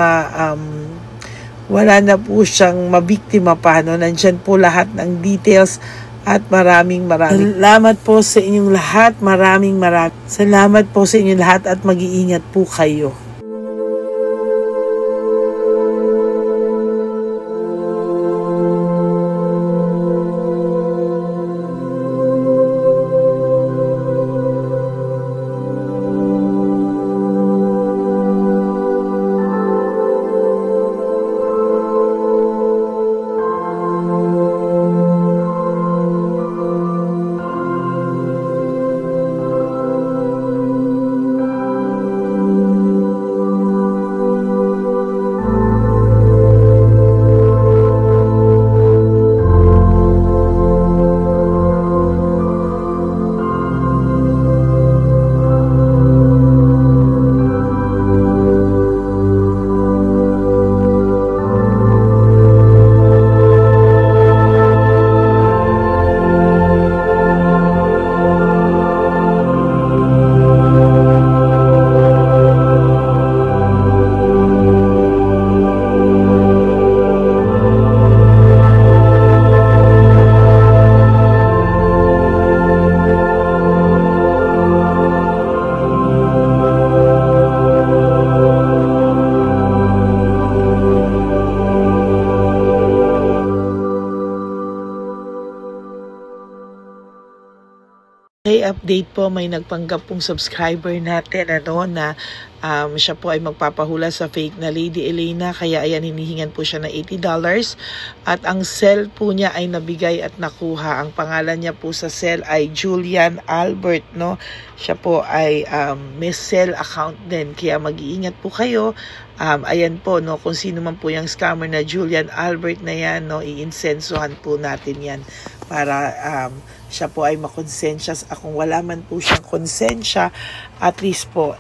mabiktima pa, no? Nandyan po lahat ng details at maraming salamat po sa inyong lahat. Maraming salamat po sa inyong lahat at mag-iingat po kayo. Update po, may nagpanggap pong subscriber natin na siya po ay magpapahula sa fake na Lady Elena, kaya ayan, hinihingan po siya na $80 at ang cell po niya ay nabigay at nakuha. Ang pangalan niya po sa cell ay Julian Albert, no? Siya po ay may cell account din, kaya mag-iingat po kayo. Ayan po, no, kung sino man po yung scammer na Julian Albert na yan, no, iinsensuhan po natin yan para siya po ay makonsensya. Kung wala man po siyang konsensya, at least po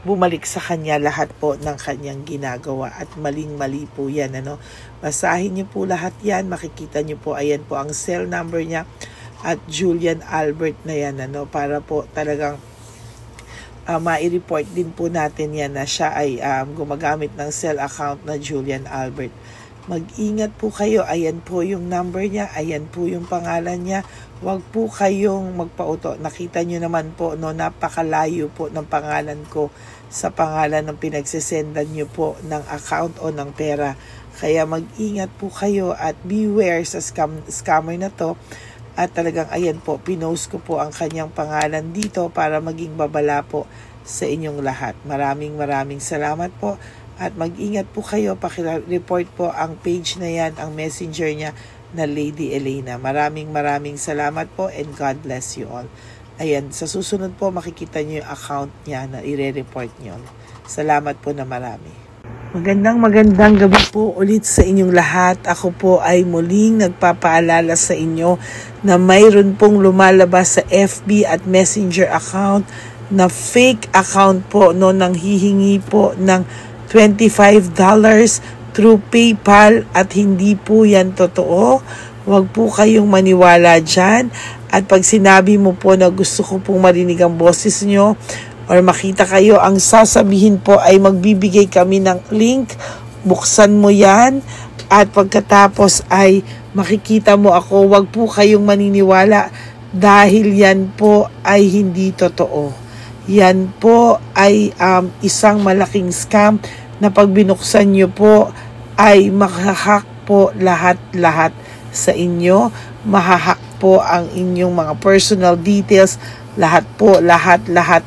bumalik sa kanya lahat po ng kanyang ginagawa at maling-mali po yan, ano. Basahin niyo po lahat yan, makikita niyo po, ayan po ang cell number niya at Julian Albert na yan, ano, para po talagang ma-report din po natin yan na siya ay gumagamit ng cell account na Julian Albert. Mag-ingat po kayo. Ayan po yung number niya. Ayan po yung pangalan niya. Huwag po kayong magpauto. Nakita nyo naman po, no, napakalayo po ng pangalan ko sa pangalan ng pinagsisendan nyo po ng account o ng pera. Kaya mag-ingat po kayo at beware sa scammer na to. At talagang ayan po, pinost ko po ang kanyang pangalan dito para maging babala po sa inyong lahat. Maraming salamat po. At mag-ingat po kayo, pakireport po ang page na yan, ang messenger niya na Lady Elena. Maraming salamat po and God bless you all. Ayan, sa susunod po makikita niyo yung account niya na ire-report niyo. Salamat po na marami. Magandang gabi po ulit sa inyong lahat. Ako po ay muling nagpapaalala sa inyo na mayroon pong lumalabas sa FB at Messenger account na fake account po, no, nang hihingi po ng $25 through PayPal at hindi po yan totoo. Huwag po kayong maniwala dyan. At pag sinabi mo po na gusto ko pong marinig ang boses nyo or makita kayo, ang sasabihin po ay magbibigay kami ng link. buksan mo yan at pagkatapos ay makikita mo ako. Wag po kayong maniniwala dahil yan po ay hindi totoo. Yan po ay isang malaking scam na pag binuksan nyo po ay mahahack po lahat-lahat sa inyo. Mahahack po ang inyong mga personal details. Lahat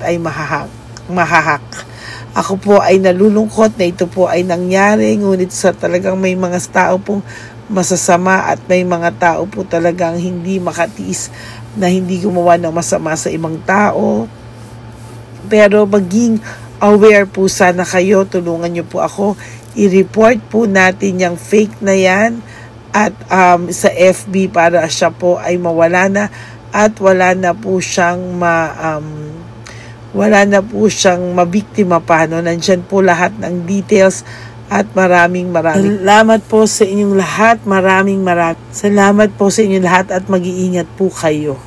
ay mahahack. Ako po ay nalulungkot na ito po ay nangyari, ngunit sa talagang may mga tao pong masasama at may mga tao po talagang hindi makatiis na hindi gumawa ng masama sa ibang tao. Pero maging aware po sana kayo, tulungan nyo po ako, i-report po natin yung fake na yan at sa FB para siya po ay mawala na at wala na po siyang mabiktima pa, no? Nandyan po lahat ng details at maraming salamat po sa inyong lahat. Maraming salamat po sa inyong lahat at mag-iingat po kayo.